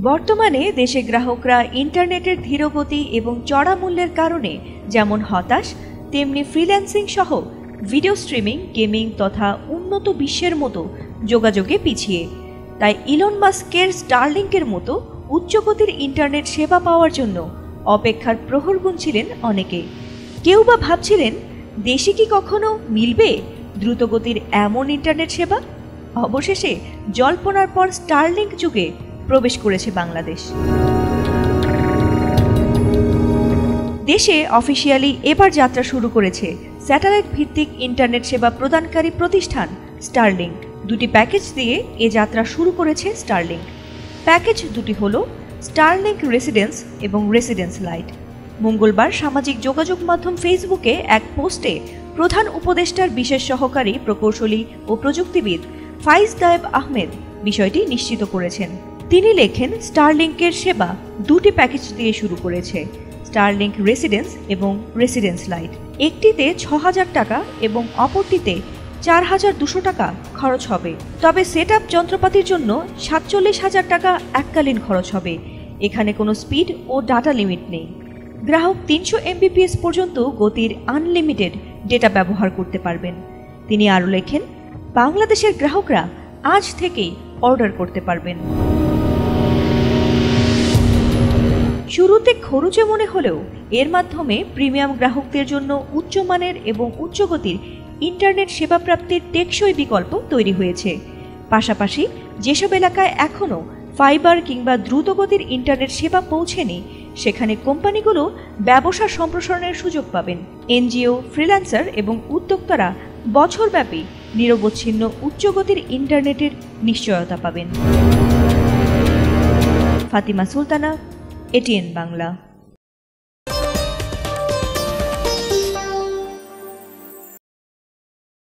বর্তমানে দেশে গ্রাহকরা ইন্টারনেটের ধীরগতি এবং চড়া মূল্যের কারণে যেমন হতাশ, তেমনি ফ্রিল্যান্সিং সহ ভিডিও স্ট্রিমিং, গেমিং তথা উন্নত বিশ্বের মতো যোগাযোগে পিছিয়ে। তাই ইলন মাস্কের স্টারলিংকের মতো উচ্চগতির ইন্টারনেট সেবা পাওয়ার জন্য অপেক্ষার প্রহর গুনছিলেন অনেকে। কেউ বা ভাবছিলেন দেশে কি কখনো মিলবে দ্রুতগতির এমন ইন্টারনেট সেবা। অবশেষে জল্পনার পর স্টারলিংক যুগে প্রবেশ করেছে বাংলাদেশ। দেশে অফিসিয়ালি এবার যাত্রা শুরু করেছে স্যাটেলাইট ভিত্তিক ইন্টারনেট সেবা প্রদানকারী প্রতিষ্ঠান স্টারলিংক। দুটি প্যাকেজ দিয়ে এ যাত্রা শুরু করেছে স্টারলিংক। প্যাকেজ দুটি হল স্টারলিংক রেসিডেন্স এবং রেসিডেন্স লাইট। মঙ্গলবার সামাজিক যোগাযোগ মাধ্যম ফেসবুকে এক পোস্টে প্রধান উপদেষ্টার বিশেষ সহকারী প্রকৌশলী ও প্রযুক্তিবিদ ফাইজ গায়েব আহমেদ বিষয়টি নিশ্চিত করেছেন। তিনি লেখেন, স্টারলিংকের সেবা দুটি প্যাকেজ দিয়ে শুরু করেছে, স্টারলিংক রেসিডেন্স এবং রেসিডেন্স লাইট। একটিতে ৬,০০০ টাকা এবং অপরটিতে ৪,২০০ টাকা খরচ হবে। তবে সেটআপ যন্ত্রপাতির জন্য ৪৭,০০০ টাকা এককালীন খরচ হবে। এখানে কোনো স্পিড ও ডাটা লিমিট নেই। গ্রাহক ৩০০ MBPS পর্যন্ত গতির আনলিমিটেড ডেটা ব্যবহার করতে পারবেন। তিনি আরও লেখেন, বাংলাদেশের গ্রাহকরা আজ থেকেই অর্ডার করতে পারবেন। শুরুতে খরচে মনে হলেও এর মাধ্যমে প্রিমিয়াম গ্রাহকদের জন্য উচ্চমানের এবং উচ্চগতির ইন্টারনেট সেবা প্রাপ্তির টেকসই বিকল্প তৈরি হয়েছে। পাশাপাশি যেসব এলাকায় এখনও ফাইবার কিংবা দ্রুতগতির ইন্টারনেট সেবা পৌঁছেনি, সেখানে কোম্পানিগুলো ব্যবসা সম্প্রসারণের সুযোগ পাবেন। এনজিও, ফ্রিল্যান্সার এবং উদ্যোক্তারা বছরব্যাপী নিরবচ্ছিন্ন উচ্চগতির ইন্টারনেটের নিশ্চয়তা পাবেন। ফাতিমা সুলতানা, ATN বাংলা।